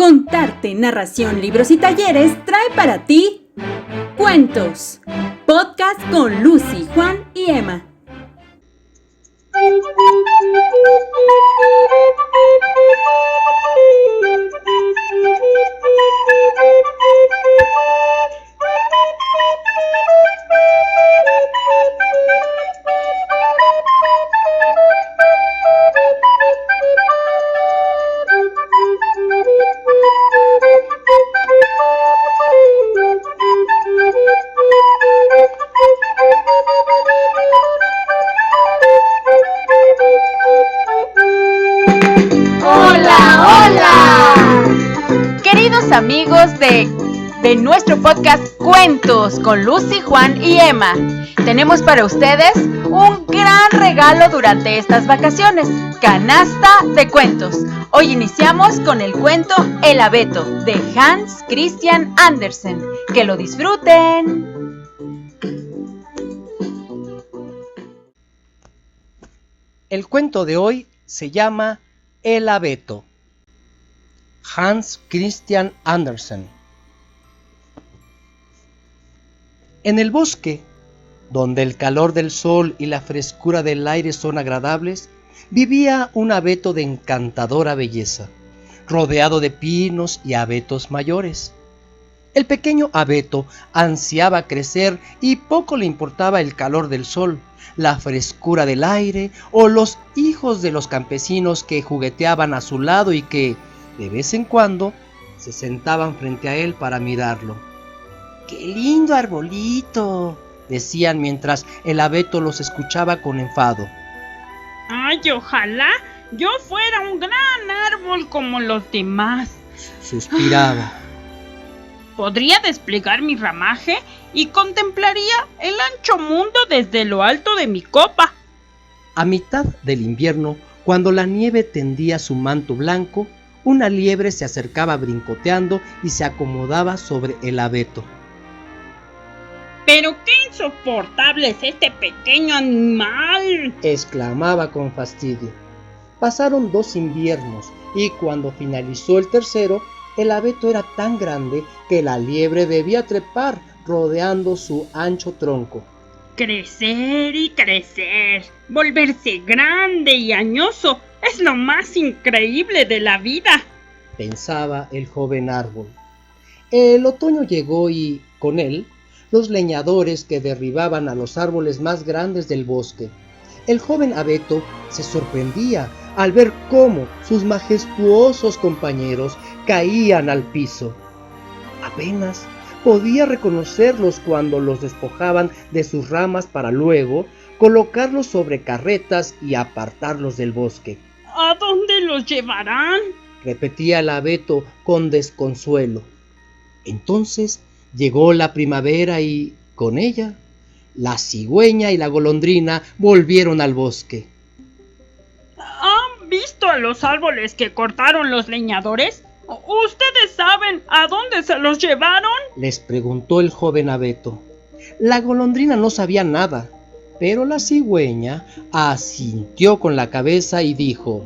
Contarte, narración, libros y talleres trae para ti Cuentos, podcast con Lucy, Juan y Emma. Queridos amigos de nuestro podcast Cuentos con Lucy, Juan y Emma, tenemos para ustedes un gran regalo durante estas vacaciones, canasta de cuentos. Hoy iniciamos con el cuento El abeto de Hans Christian Andersen. ¡Que lo disfruten! El cuento de hoy se llama El abeto. Hans Christian Andersen. En el bosque, donde el calor del sol y la frescura del aire son agradables, vivía un abeto de encantadora belleza, rodeado de pinos y abetos mayores. El pequeño abeto ansiaba crecer y poco le importaba el calor del sol, la frescura del aire o los hijos de los campesinos que jugueteaban a su lado y que, de vez en cuando, se sentaban frente a él para mirarlo. ¡Qué lindo arbolito!, decían mientras el abeto los escuchaba con enfado. ¡Ay, ojalá yo fuera un gran árbol como los demás! Suspiraba. Podría desplegar mi ramaje y contemplaría el ancho mundo desde lo alto de mi copa. A mitad del invierno, cuando la nieve tendía su manto blanco, una liebre se acercaba brincoteando y se acomodaba sobre el abeto. ¡Pero qué insoportable es este pequeño animal!, exclamaba con fastidio. Pasaron 2 inviernos y cuando finalizó el tercero, el abeto era tan grande que la liebre debía trepar rodeando su ancho tronco. Crecer y crecer, volverse grande y añoso, es lo más increíble de la vida, pensaba el joven árbol. El otoño llegó y, con él, los leñadores que derribaban a los árboles más grandes del bosque. El joven abeto se sorprendía al ver cómo sus majestuosos compañeros caían al piso. Apenas podía reconocerlos cuando los despojaban de sus ramas para luego colocarlos sobre carretas y apartarlos del bosque. ¿A dónde los llevarán?, repetía el abeto con desconsuelo. Entonces llegó la primavera y, con ella, la cigüeña y la golondrina volvieron al bosque. ¿Han visto a los árboles que cortaron los leñadores? ¿Ustedes saben a dónde se los llevaron?, les preguntó el joven abeto. La golondrina no sabía nada, pero la cigüeña asintió con la cabeza y dijo: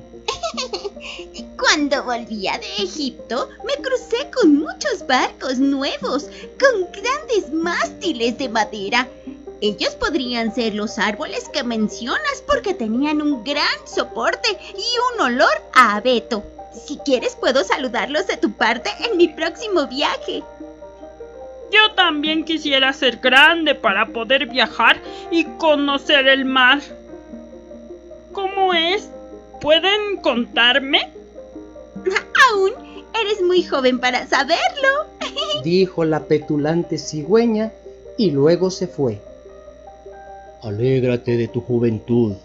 Cuando volvía de Egipto, me crucé con muchos barcos nuevos, con grandes mástiles de madera. Ellos podrían ser los árboles que mencionas porque tenían un gran soporte y un olor a abeto. Si quieres, puedo saludarlos de tu parte en mi próximo viaje. Yo también quisiera ser grande para poder viajar y conocer el mar. ¿Cómo es? ¿Pueden contarme? Aún eres muy joven para saberlo, dijo la petulante cigüeña y luego se fue. Alégrate de tu juventud,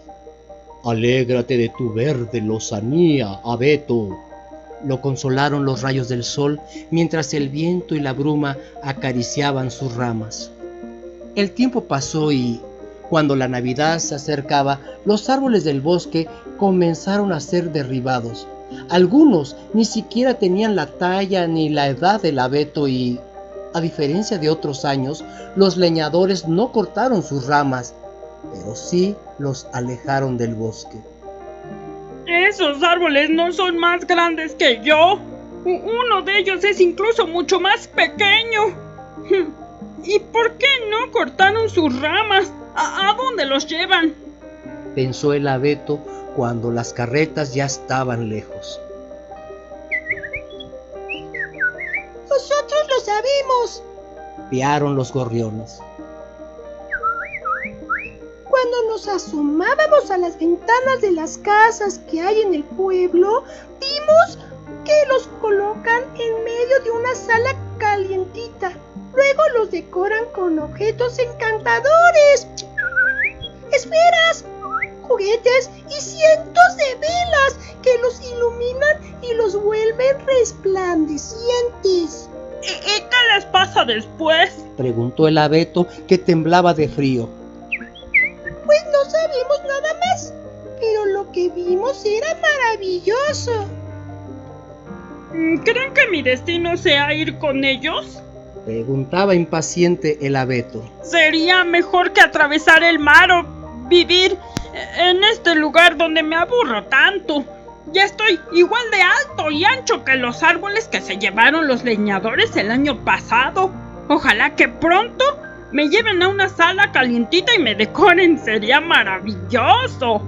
alégrate de tu verde lozanía, abeto, lo consolaron los rayos del sol mientras el viento y la bruma acariciaban sus ramas. El tiempo pasó y, cuando la Navidad se acercaba, los árboles del bosque comenzaron a ser derribados. Algunos ni siquiera tenían la talla ni la edad del abeto y, a diferencia de otros años, los leñadores no cortaron sus ramas, pero sí los alejaron del bosque. Esos árboles no son más grandes que yo, Uno de ellos es incluso mucho más pequeño. ¿Y por qué no cortaron sus ramas? ¿A dónde los llevan? Pensó el abeto cuando las carretas ya estaban lejos. Nosotros lo sabemos. Piaron los gorriones. Cuando nos asomábamos a las ventanas de las casas que hay en el pueblo, vimos que los colocan en medio de una sala calientita. Luego los decoran con objetos encantadores, esferas, juguetes y cientos de velas que los iluminan y los vuelven resplandecientes. ¿Y qué les pasa después? Preguntó el abeto, que temblaba de frío. Pues no sabemos nada más, pero lo que vimos era maravilloso. ¿Creen que mi destino sea ir con ellos? Preguntaba impaciente el abeto. Sería mejor que atravesar el mar o vivir en este lugar donde me aburro tanto. Ya estoy igual de alto y ancho que los árboles que se llevaron los leñadores el año pasado. Ojalá que pronto me lleven a una sala calientita y me decoren. Sería maravilloso.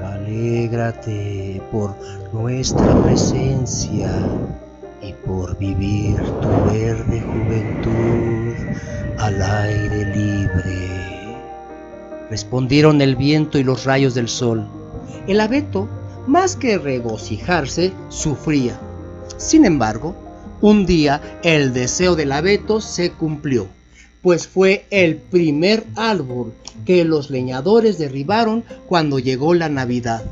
Alégrate por nuestra presencia y por vivir tu verde juventud al aire libre, respondieron el viento y los rayos del sol. El abeto, más que regocijarse, sufría. Sin embargo, un día el deseo del abeto se cumplió, pues fue el primer árbol que los leñadores derribaron cuando llegó la Navidad.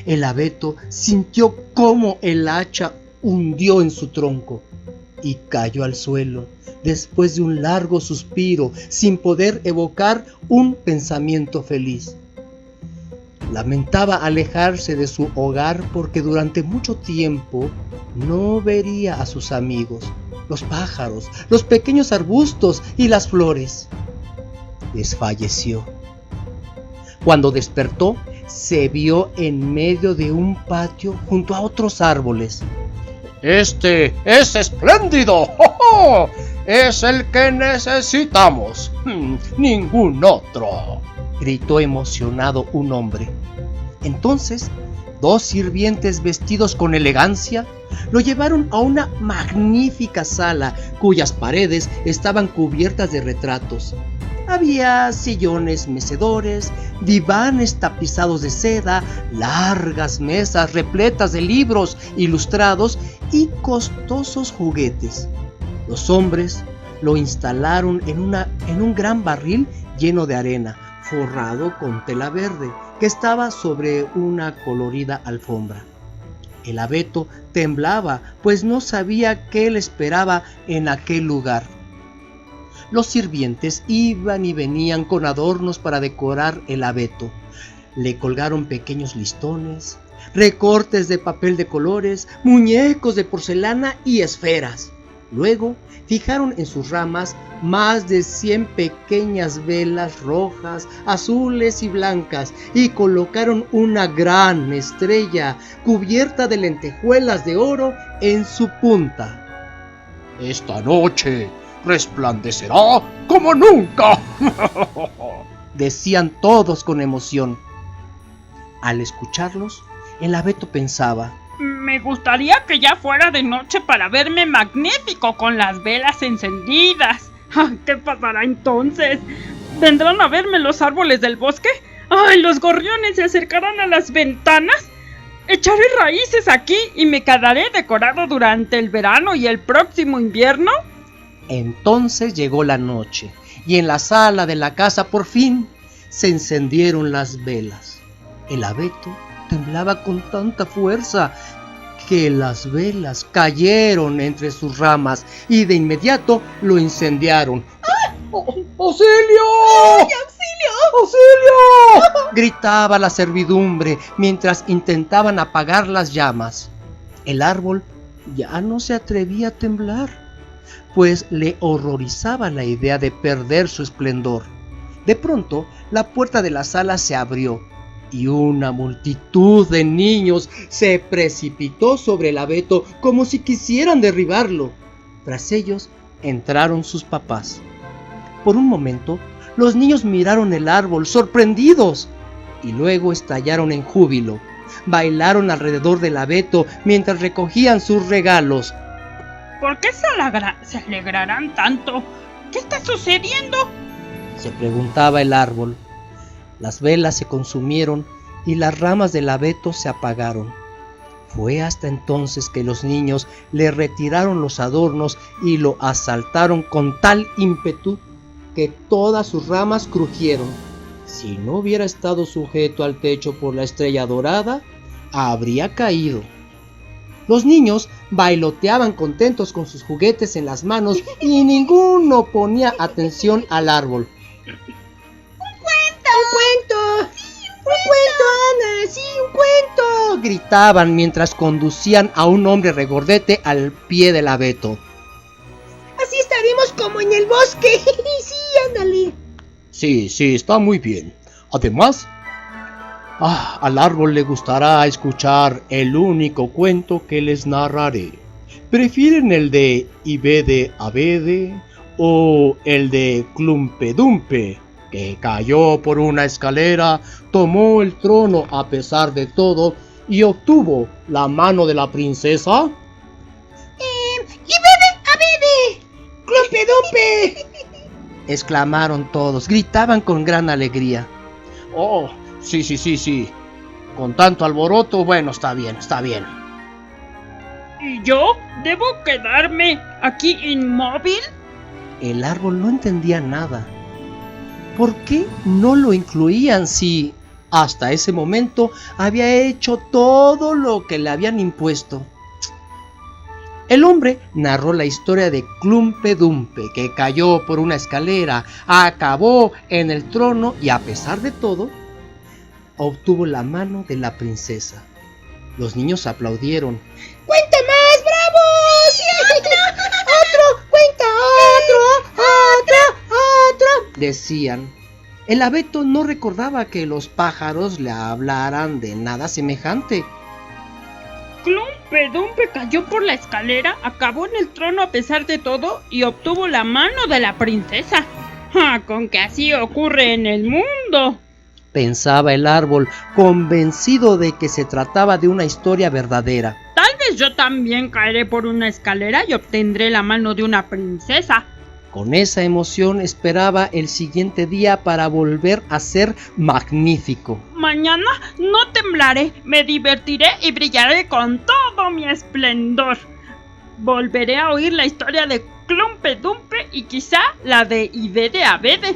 El abeto sintió cómo el hacha hundió en su tronco y cayó al suelo después de un largo suspiro, sin poder evocar un pensamiento feliz. Lamentaba alejarse de su hogar porque durante mucho tiempo no vería a sus amigos, los pájaros, los pequeños arbustos y las flores. Desfalleció. Cuando despertó, se vio en medio de un patio junto a otros árboles. ¡Este es espléndido! ¡Oh! ¡Es el que necesitamos! ¡Ningún otro!, gritó emocionado un hombre. Entonces, 2 sirvientes vestidos con elegancia lo llevaron a una magnífica sala cuyas paredes estaban cubiertas de retratos. Había sillones mecedores, divanes tapizados de seda, largas mesas repletas de libros ilustrados y costosos juguetes. Los hombres lo instalaron en un gran barril lleno de arena, forrado con tela verde, que estaba sobre una colorida alfombra. El abeto temblaba, pues no sabía qué le esperaba en aquel lugar. Los sirvientes iban y venían con adornos para decorar el abeto. Le colgaron pequeños listones, recortes de papel de colores, muñecos de porcelana y esferas. Luego fijaron en sus ramas más de 100 pequeñas velas rojas, azules y blancas y colocaron una gran estrella cubierta de lentejuelas de oro en su punta. ¡Esta noche resplandecerá como nunca! Decían todos con emoción. Al escucharlos, el abeto pensaba: me gustaría que ya fuera de noche para verme magnífico con las velas encendidas. ¿Qué pasará entonces? ¿Vendrán a verme los árboles del bosque? ¡Ay, los gorriones se acercarán a las ventanas! Echaré raíces aquí y me quedaré decorado durante el verano y el próximo invierno. Entonces llegó la noche y en la sala de la casa por fin se encendieron las velas. El abeto temblaba con tanta fuerza que las velas cayeron entre sus ramas y de inmediato lo incendiaron. ¡Ah! ¡Auxilio! ¡Ay, auxilio! ¡Auxilio! Gritaba la servidumbre mientras intentaban apagar las llamas. El árbol ya no se atrevía a temblar, pues le horrorizaba la idea de perder su esplendor. De pronto, la puerta de la sala se abrió y una multitud de niños se precipitó sobre el abeto como si quisieran derribarlo. Tras ellos entraron sus papás. Por un momento, los niños miraron el árbol sorprendidos y luego estallaron en júbilo. Bailaron alrededor del abeto mientras recogían sus regalos. ¿Por qué se alegrarán tanto? ¿Qué está sucediendo? Se preguntaba el árbol. Las velas se consumieron y las ramas del abeto se apagaron. Fue hasta entonces que los niños le retiraron los adornos y lo asaltaron con tal ímpetu que todas sus ramas crujieron. Si no hubiera estado sujeto al techo por la estrella dorada, habría caído. Los niños bailoteaban contentos con sus juguetes en las manos y ninguno ponía atención al árbol. ¡Un cuento, Ana! ¡Sí, un cuento! Gritaban mientras conducían a un hombre regordete al pie del abeto. Así estaremos como en el bosque. Sí, ándale. Sí, está muy bien. Además, al árbol le gustará escuchar el único cuento que les narraré. ¿Prefieren el de Ibede Abede o el de Clumpedumpe, que cayó por una escalera, tomó el trono a pesar de todo y obtuvo la mano de la princesa? ¡Ibede Abede! ¡Clumpedumpe! Exclamaron todos, gritaban con gran alegría. Oh, sí. Con tanto alboroto, bueno, está bien. ¿Y yo? ¿Debo quedarme aquí inmóvil? El árbol no entendía nada. ¿Por qué no lo incluían si hasta ese momento había hecho todo lo que le habían impuesto? El hombre narró la historia de Clumpedumpe, que cayó por una escalera, acabó en el trono y a pesar de todo, obtuvo la mano de la princesa. Los niños aplaudieron. ¡Cuenta más, bravo! ¡Sí! ¡Otro! ¡Cuenta otro! Decían. El abeto no recordaba que los pájaros le hablaran de nada semejante. Clumpedumpe cayó por la escalera, acabó en el trono a pesar de todo y obtuvo la mano de la princesa. Con que así ocurre en el mundo. Pensaba el árbol, convencido de que se trataba de una historia verdadera. Tal vez yo también caeré por una escalera y obtendré la mano de una princesa. Con esa emoción esperaba el siguiente día para volver a ser magnífico. Mañana no temblaré, me divertiré y brillaré con todo mi esplendor. Volveré a oír la historia de Clumpedumpe y quizá la de Ibede Abede.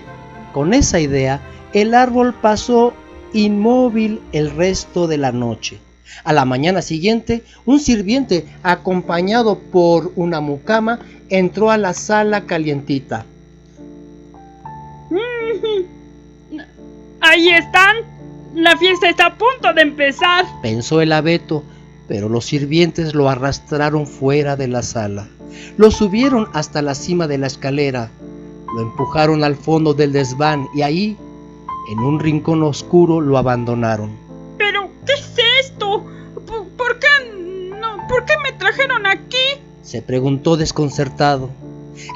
Con esa idea, el árbol pasó inmóvil el resto de la noche. A la mañana siguiente, un sirviente, acompañado por una mucama, entró a la sala calientita. ¡Ahí están! ¡La fiesta está a punto de empezar! Pensó el abeto, pero los sirvientes lo arrastraron fuera de la sala. Lo subieron hasta la cima de la escalera, lo empujaron al fondo del desván y ahí, en un rincón oscuro, lo abandonaron. ¿Pero qué es esto? ¿Por qué me trajeron aquí? Se preguntó desconcertado.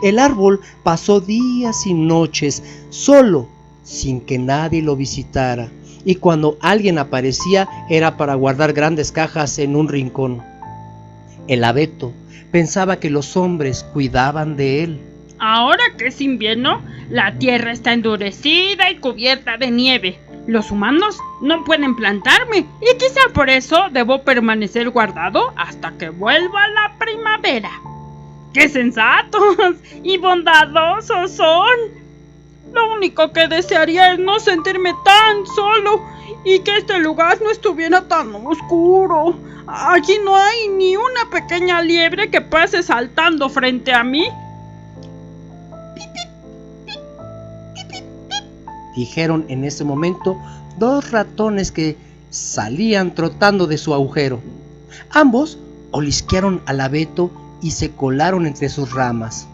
El árbol pasó días y noches solo, sin que nadie lo visitara, y cuando alguien aparecía era para guardar grandes cajas en un rincón. El abeto pensaba que los hombres cuidaban de él. Ahora que es invierno, la tierra está endurecida y cubierta de nieve. Los humanos no pueden plantarme y quizá por eso debo permanecer guardado hasta que vuelva la primavera. ¡Qué sensatos y bondadosos son! Lo único que desearía es no sentirme tan solo y que este lugar no estuviera tan oscuro. Allí no hay ni una pequeña liebre que pase saltando frente a mí. Dijeron en ese momento dos ratones que salían trotando de su agujero. Ambos olisquearon al abeto y se colaron entre sus ramas.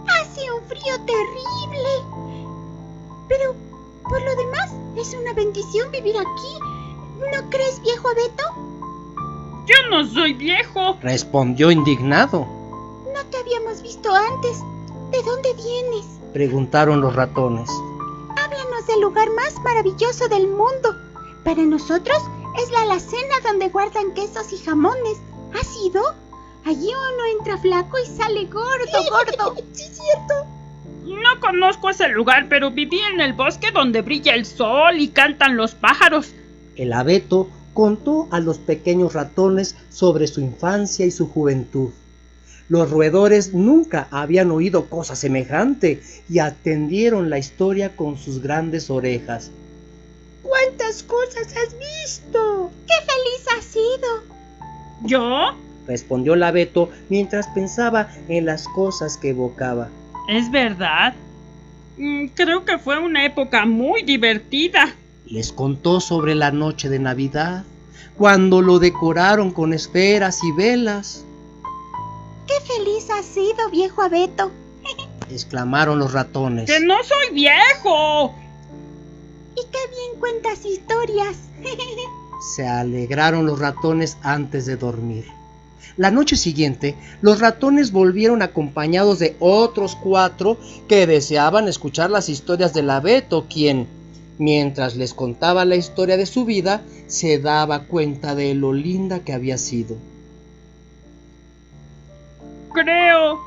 Hace un frío terrible. Pero, por lo demás, es una bendición vivir aquí. ¿No crees, viejo abeto? Yo no soy viejo. respondió indignado. No te habíamos visto antes. ¿De dónde vienes? Preguntaron los ratones. Háblanos del lugar más maravilloso del mundo. Para nosotros es la alacena donde guardan quesos y jamones. ¿Has ido? Allí uno entra flaco y sale gordo. Sí, cierto. No conozco ese lugar, pero viví en el bosque donde brilla el sol y cantan los pájaros. El abeto contó a los pequeños ratones sobre su infancia y su juventud. Los roedores nunca habían oído cosa semejante y atendieron la historia con sus grandes orejas. ¿Cuántas cosas has visto? ¡Qué feliz has sido! ¿Yo? Respondió el abeto mientras pensaba en las cosas que evocaba. ¿Es verdad? Creo que fue una época muy divertida. Les contó sobre la noche de Navidad, cuando lo decoraron con esferas y velas. ¡Qué feliz has sido, viejo abeto! Exclamaron los ratones. ¡Que no soy viejo! ¡Y qué bien cuentas historias! Se alegraron los ratones antes de dormir. La noche siguiente, los ratones volvieron acompañados de otros 4 que deseaban escuchar las historias del abeto, quien, mientras les contaba la historia de su vida, se daba cuenta de lo linda que había sido. Creo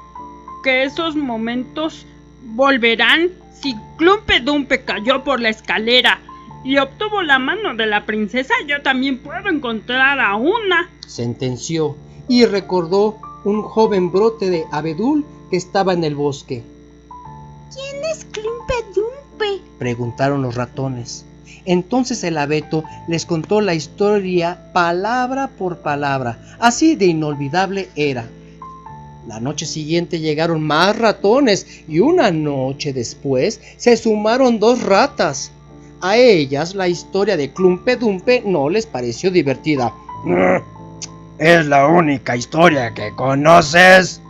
que esos momentos volverán si Clumpe Dumpe cayó por la escalera y obtuvo la mano de la princesa. Yo también puedo encontrar a una, sentenció, y recordó un joven brote de abedul que estaba en el bosque. ¿Quién es Clumpe Dumpe? Preguntaron los ratones. Entonces el abeto les contó la historia palabra por palabra, así de inolvidable era. La noche siguiente llegaron más ratones y una noche después se sumaron 2 ratas. A ellas la historia de Clumpe Dumpe no les pareció divertida. ¿Es la única historia que conoces?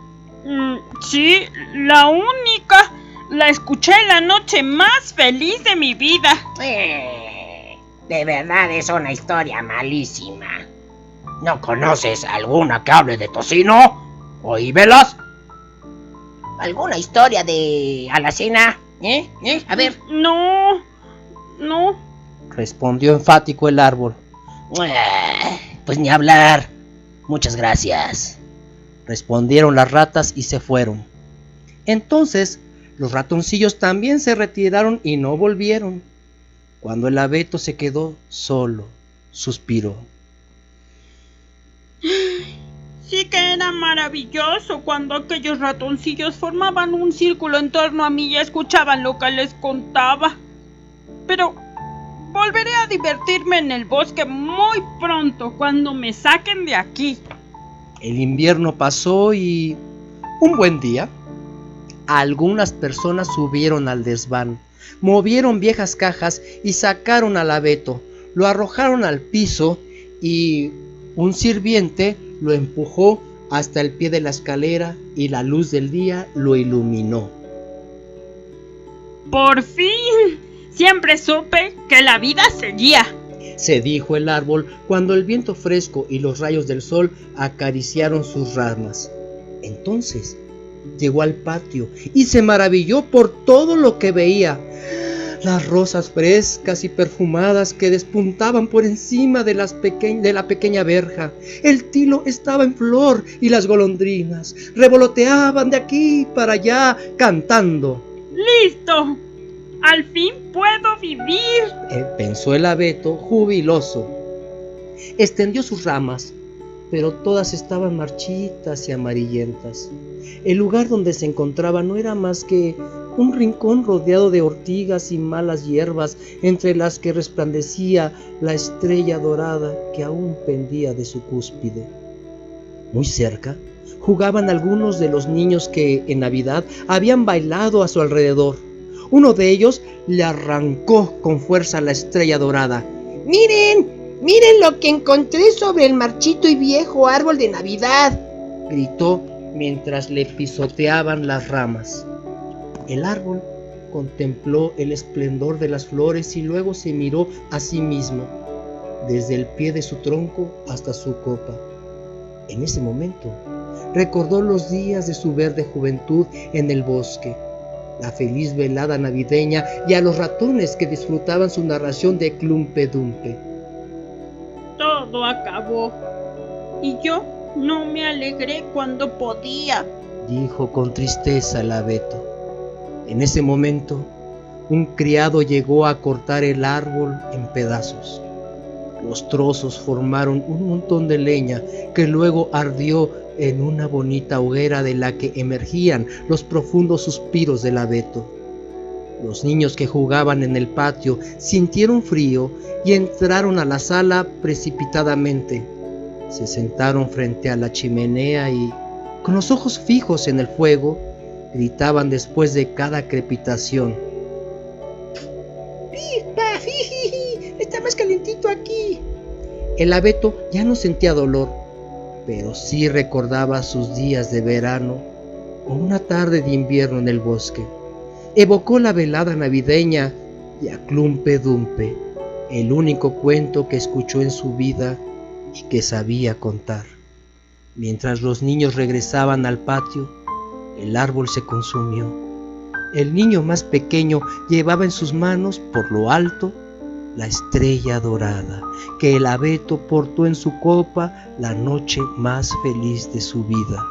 Sí, la única. La escuché la noche más feliz de mi vida. De verdad es una historia malísima. ¿No conoces alguna que hable de tocino? ¿Oíbelas? ¿Alguna historia de alacena? A ver. No. Respondió enfático el árbol. Pues ni hablar. Muchas gracias. Respondieron las ratas y se fueron. Entonces los ratoncillos también se retiraron y no volvieron. Cuando el abeto se quedó solo, suspiró. Sí que era maravilloso cuando aquellos ratoncillos formaban un círculo en torno a mí y escuchaban lo que les contaba. Pero volveré a divertirme en el bosque muy pronto, cuando me saquen de aquí. El invierno pasó y un buen día, algunas personas subieron al desván, movieron viejas cajas y sacaron al abeto, lo arrojaron al piso y un sirviente lo empujó hasta el pie de la escalera y la luz del día lo iluminó. ¡Por fin! Siempre supe que la vida seguía, se dijo el árbol cuando el viento fresco y los rayos del sol acariciaron sus ramas. Entonces llegó al patio y se maravilló por todo lo que veía. Las rosas frescas y perfumadas que despuntaban por encima de la pequeña verja. El tilo estaba en flor y las golondrinas revoloteaban de aquí para allá cantando. ¡Listo! ¡Al fin puedo vivir!, pensó el abeto jubiloso. Extendió sus ramas, pero todas estaban marchitas y amarillentas. El lugar donde se encontraba no era más que un rincón rodeado de ortigas y malas hierbas, entre las que resplandecía la estrella dorada que aún pendía de su cúspide. Muy cerca jugaban algunos de los niños que en Navidad habían bailado a su alrededor. Uno de ellos le arrancó con fuerza la estrella dorada. ¡Miren lo que encontré sobre el marchito y viejo árbol de Navidad!, gritó mientras le pisoteaban las ramas. El árbol contempló el esplendor de las flores y luego se miró a sí mismo. desde el pie de su tronco hasta su copa. En ese momento, recordó los días de su verde juventud en el bosque, la feliz velada navideña y a los ratones que disfrutaban su narración de Clumpe Dumpe. Todo acabó. Y yo no me alegré cuando podía, dijo con tristeza el abeto. En ese momento, un criado llegó a cortar el árbol en pedazos. Los trozos formaron un montón de leña que luego ardió en una bonita hoguera de la que emergían los profundos suspiros del abeto. Los niños que jugaban en el patio sintieron frío y entraron a la sala precipitadamente. Se sentaron frente a la chimenea y, con los ojos fijos en el fuego, gritaban después de cada crepitación: ¡Pipa! ¡Jijiji! ¡Está más calentito aquí! El abeto ya no sentía dolor, pero sí recordaba sus días de verano o una tarde de invierno en el bosque. Evocó la velada navideña y a Clumpe Dumpe, el único cuento que escuchó en su vida y que sabía contar. Mientras los niños regresaban al patio, el árbol se consumió. El niño más pequeño llevaba en sus manos, por lo alto, la estrella dorada que el abeto portó en su copa la noche más feliz de su vida.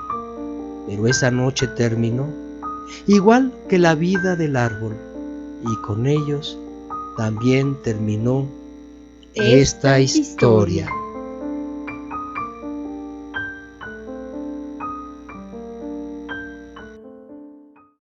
Pero esa noche terminó, igual que la vida del árbol, y con ellos también terminó esta historia.